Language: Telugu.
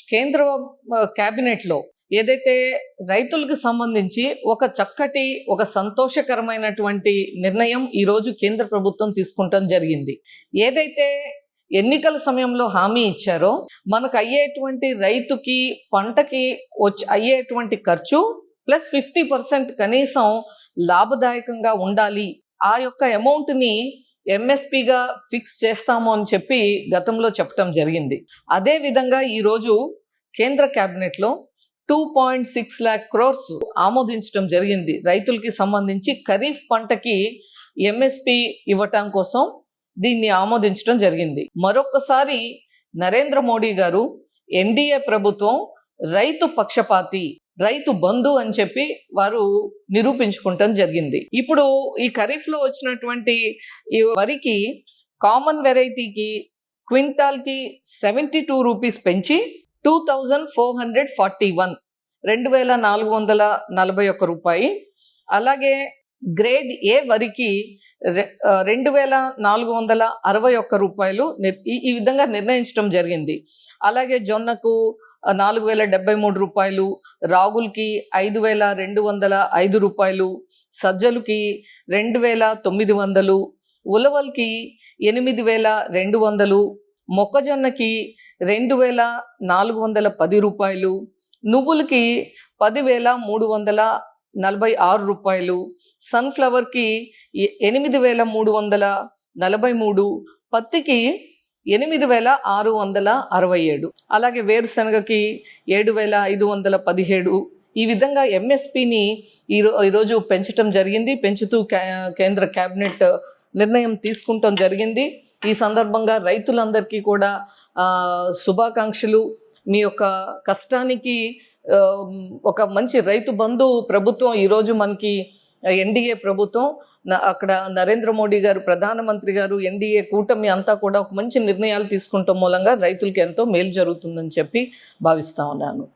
కేంద్ర క్యాబినెట్‌లో ఏదైతే రైతులకు సంబంధించి ఒక చక్కటి, ఒక సంతోషకరమైనటువంటి నిర్ణయం ఈరోజు కేంద్ర ప్రభుత్వం తీసుకుంటం జరిగింది. ఏదైతే ఎన్నికల సమయంలో హామీ ఇచ్చారో, మనకు అయ్యేటువంటి రైతుకి, పంటకి అయ్యేటువంటి ఖర్చు ప్లస్ 50% కనీసం లాభదాయకంగా ఉండాలి. ఆ యొక్క అమౌంట్‌ని ఎంఎస్‌పిగా ఫిక్స్ చేస్తాము అని చెప్పి గతంలో చెప్పడం జరిగింది. అదే విధంగా ఈరోజు కేంద్ర క్యాబినెట్‌లో 2.6 lakh crores ఆమోదించడం జరిగింది. రైతులకి సంబంధించి ఖరీఫ్ పంటకి ఎంఎస్‌పి ఇవ్వటం కోసం దీన్ని ఆమోదించడం జరిగింది. మరొకసారి నరేంద్ర మోడీ గారు, ఎన్డీఏ ప్రభుత్వం రైతు పక్షపాతి, రైతు బంధు అని చెప్పి వారు నిరూపించుకుంటం జరిగింది. ఇప్పుడు ఈ ఖరీఫ్లో వచ్చినటువంటి ఈ వరికి కామన్ వెరైటీకి క్వింటాల్కి 72 రూపీస్ పెంచి 2441 2441 రూపాయి. అలాగే గ్రేడ్ ఏ వరికి 2461 రూపాయలు ఈ విధంగా నిర్ణయించడం జరిగింది. అలాగే జొన్నకు 4073 రూపాయలు, రాగులకి 5205 రూపాయలు, సజ్జలకి 2900, ఉలవలకి 8200, మొక్కజొన్నకి 2410 రూపాయలు, నువ్వులకి 10346 రూపాయలు, సన్ఫ్లవర్కి 8343, పత్తికి 8667, అలాగే వేరుశనగకి 7517. ఈ విధంగా ఎంఎస్పిని ఈరోజు పెంచడం జరిగింది. పెంచుతూ కేంద్ర క్యాబినెట్ నిర్ణయం తీసుకుంటం జరిగింది. ఈ సందర్భంగా రైతులందరికీ కూడా శుభాకాంక్షలు. మీ యొక్క కష్టానికి ఒక మంచి రైతు బంధు ప్రభుత్వం ఈరోజు మనకి ఎన్డీఏ ప్రభుత్వం, అక్కడ నరేంద్ర మోడీ గారు ప్రధానమంత్రి గారు, ఎన్డీఏ కూటమి అంతా కూడా ఒక మంచి నిర్ణయాలు తీసుకుంటాం మూలంగా రైతులకి ఎంతో మేలు జరుగుతుందని చెప్పి భావిస్తా ఉన్నాను.